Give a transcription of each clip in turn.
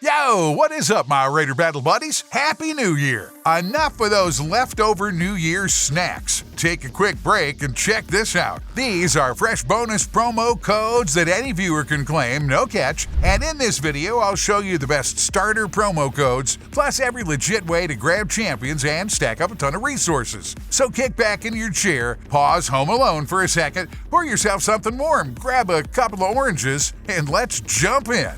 Yo, what is up, my Raider Battle Buddies? Happy New Year! Enough of those leftover New Year's snacks. Take a quick break and check this out. These are fresh bonus promo codes that any viewer can claim, no catch. And in this video, I'll show you the best starter promo codes, plus every legit way to grab champions and stack up a ton of resources. So kick back in your chair, pause Home Alone for a second, pour yourself something warm, grab a couple of oranges, and let's jump in.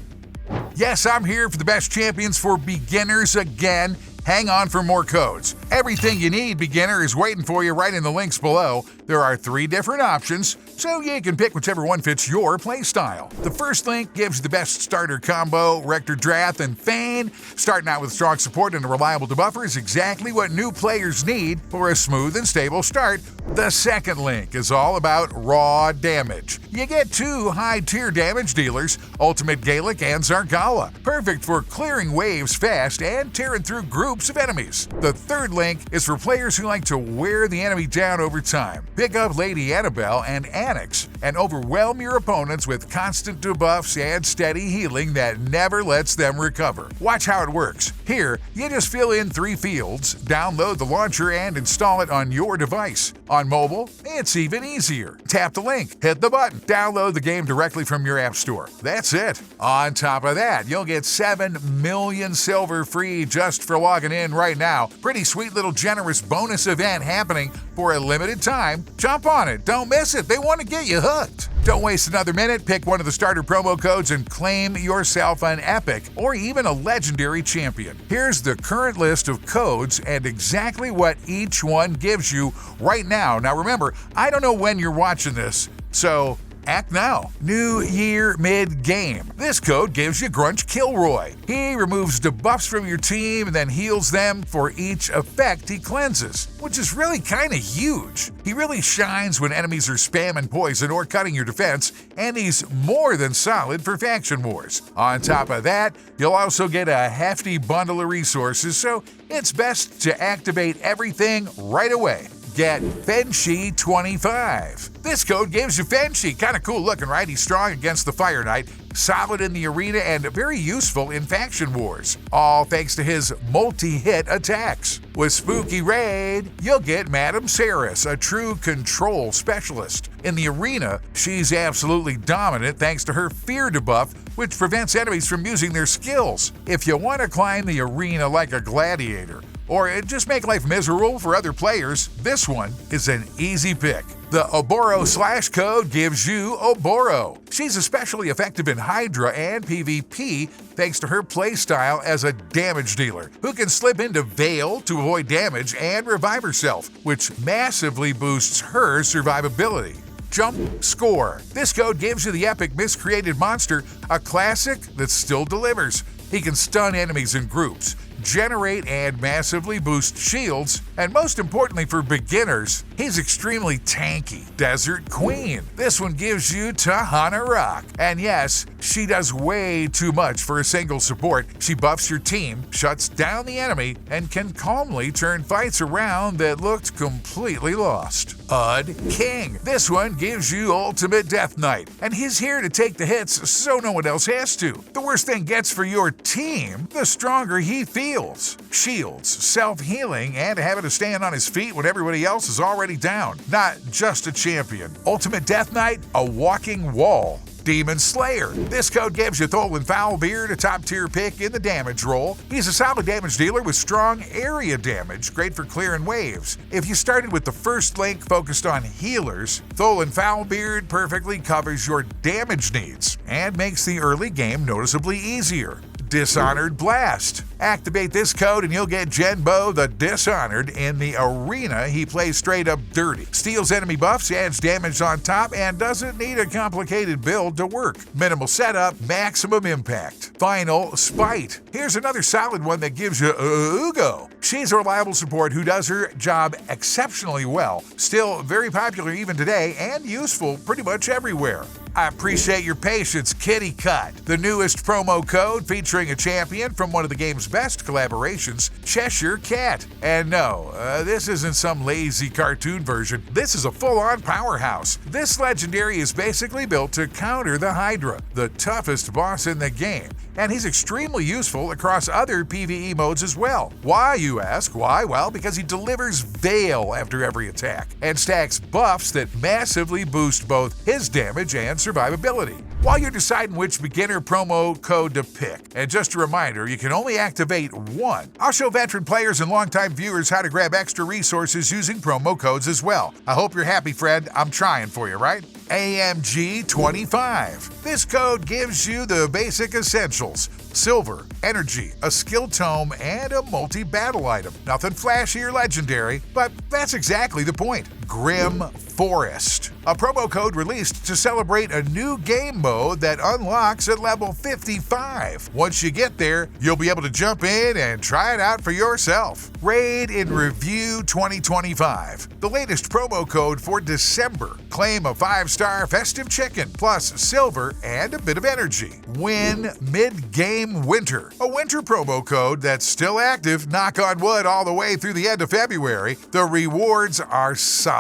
Yes, I'm here for the best champions for beginners again. Hang on for more codes. Everything you need, beginner, is waiting for you right in the links below. There are 3 different options, so you can pick whichever one fits your playstyle. The first link gives you the best starter combo, Rector Drath and Fayne. Starting out with strong support and a reliable debuffer is exactly what new players need for a smooth and stable start. The second link is all about raw damage. You get 2 high-tier damage dealers, Ultimate Galek and Zargala, perfect for clearing waves fast and tearing through groups of enemies. The third link is for players who like to wear the enemy down over time. Pick up Lady Annabelle and Anax and overwhelm your opponents with constant debuffs and steady healing that never lets them recover. Watch how it works. Here, you just fill in 3 fields, download the launcher and install it on your device. On mobile, it's even easier. Tap the link, hit the button, download the game directly from your app store. That's it. On top of that, you'll get 7 million silver free just for logging in right now. Pretty sweet little generous bonus event happening for a limited time. Jump on it. Don't miss it. They want to get you hooked. Don't waste another minute. Pick one of the starter promo codes and claim yourself an epic or even a legendary champion. Here's the current list of codes and exactly what each one gives you right now. Now remember, I don't know when you're watching this, so act now. New Year mid-game. This code gives you Grunch Kilroy. He removes debuffs from your team and then heals them for each effect he cleanses, which is really kind of huge. He really shines when enemies are spamming poison or cutting your defense, and he's more than solid for faction wars. On top of that, you'll also get a hefty bundle of resources, so it's best to activate everything right away. Get Fenshi 25. This code gives you Fenshi. Kind of cool looking, right? He's strong against the Fire Knight, solid in the arena, and very useful in faction wars. All thanks to his multi-hit attacks. With Spooky Raid, you'll get Madame Saris, a true control specialist. In the arena, she's absolutely dominant thanks to her fear debuff, which prevents enemies from using their skills. If you want to climb the arena like a gladiator, or just make life miserable for other players, this one is an easy pick. The Oboro slash code gives you Oboro. She's especially effective in Hydra and PvP thanks to her playstyle as a damage dealer, who can slip into Veil to avoid damage and revive herself, which massively boosts her survivability. Jump Score. This code gives you the epic Miscreated Monster, a classic that still delivers. He can stun enemies in groups, generate and massively boost shields, and most importantly for beginners, he's extremely tanky. Desert Queen. This one gives you Tahana Rock. And yes, she does way too much for a single support. She buffs your team, shuts down the enemy, and can calmly turn fights around that looked completely lost. Ud King. This one gives you Ultimate Death Knight, and he's here to take the hits so no one else has to. The worse thing gets for your team, the stronger he feels. Shields, self-healing, and a habit of staying on his feet when everybody else is already down. Not just a champion. Ultimate Death Knight, a walking wall. Demon Slayer. This code gives you Tholin Foulbeard, a top-tier pick in the damage role. He's a solid damage dealer with strong area damage, great for clearing waves. If you started with the first link focused on healers, Tholin Foulbeard perfectly covers your damage needs and makes the early game noticeably easier. Dishonored Blast. Activate this code and you'll get Genbo the Dishonored. In the arena, he plays straight up dirty, steals enemy buffs, adds damage on top, and doesn't need a complicated build to work. Minimal setup, maximum impact. Final Spite. Here's another solid one that gives you Ugo. She's a reliable support who does her job exceptionally well, still very popular even today and useful pretty much everywhere. I appreciate your patience, Kitty Cut. The newest promo code featuring a champion from one of the game's best collaborations, Cheshire Cat. And no, this isn't some lazy cartoon version. This is a full-on powerhouse. This legendary is basically built to counter the Hydra, the toughest boss in the game. and he's extremely useful across other PvE modes as well. Why, you ask? Why? Well, because he delivers Veil after every attack, and stacks buffs that massively boost both his damage and survivability. While you're deciding which beginner promo code to pick, and just a reminder, you can only activate one. I'll show veteran players and longtime viewers how to grab extra resources using promo codes as well. I hope you're happy, Fred. I'm trying for you, right? AMG25. This code gives you the basic essentials: silver, energy, a skill tome, and a multi-battle item. Nothing flashy or legendary, but that's exactly the point. Grim Forest, a promo code released to celebrate a new game mode that unlocks at level 55. Once you get there, you'll be able to jump in and try it out for yourself. Raid in Review 2025, the latest promo code for December. Claim a 5-star festive chicken, plus silver and a bit of energy. Win MidGame Winter, a winter promo code that's still active, knock on wood, all the way through the end of February. The rewards are solid.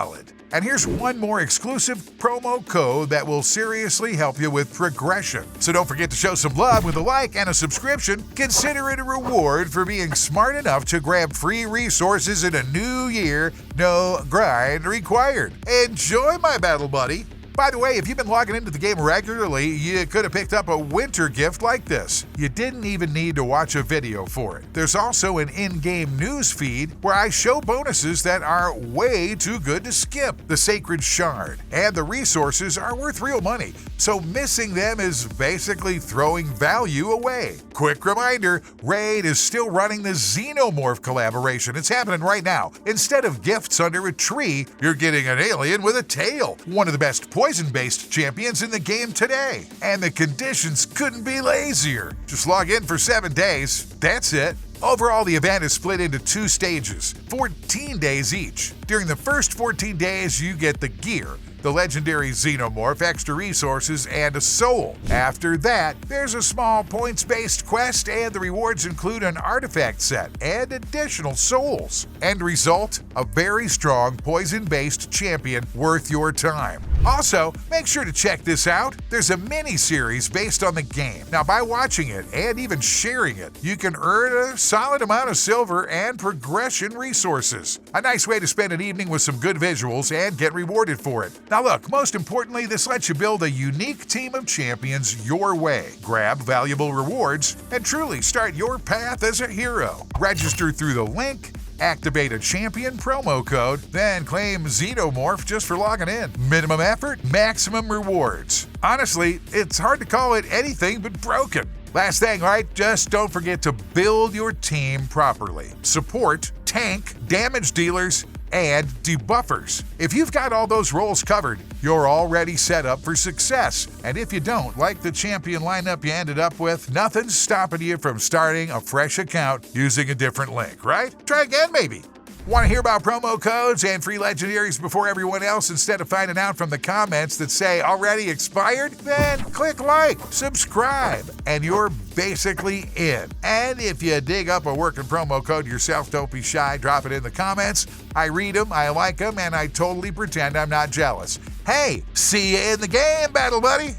And here's one more exclusive promo code that will seriously help you with progression. So don't forget to show some love with a like and a subscription. Consider it a reward for being smart enough to grab free resources in a new year. No grind required. Enjoy, my battle buddy. By the way, if you've been logging into the game regularly, you could have picked up a winter gift like this. You didn't even need to watch a video for it. There's also an in-game news feed where I show bonuses that are way too good to skip. The Sacred Shard and the resources are worth real money, so missing them is basically throwing value away. Quick reminder, Raid is still running the Xenomorph collaboration. It's happening right now. Instead of gifts under a tree, you're getting an alien with a tail. One of the best poison-based champions in the game today. And the conditions couldn't be lazier. Just log in for 7 days. That's it. Overall, the event is split into 2 stages, 14 days each. During the first 14 days, you get the gear, the legendary Xenomorph, extra resources, and a soul. After that, there's a small points-based quest, and the rewards include an artifact set and additional souls. End result, a very strong poison-based champion worth your time. Also, make sure to check this out. There's a mini-series based on the game. Now, by watching it and even sharing it, you can earn a solid amount of silver and progression resources. A nice way to spend an evening with some good visuals and get rewarded for it. Now look, most importantly, this lets you build a unique team of champions your way, grab valuable rewards, and truly start your path as a hero. Register through the link, activate a champion promo code, then claim Xenomorph just for logging in. Minimum effort, maximum rewards. Honestly, it's hard to call it anything but broken. Last thing, right? Just don't forget to build your team properly. Support, tank, damage dealers, and debuffers. If you've got all those roles covered, you're already set up for success. And if you don't like the champion lineup you ended up with, nothing's stopping you from starting a fresh account using a different link, right? Try again, maybe. Want to hear about promo codes and free legendaries before everyone else instead of finding out from the comments that say already expired? Then click like, subscribe, and you're basically in. And if you dig up a working promo code yourself, don't be shy, drop it in the comments. I read them, I like them, and I totally pretend I'm not jealous. Hey, see you in the game, battle buddy!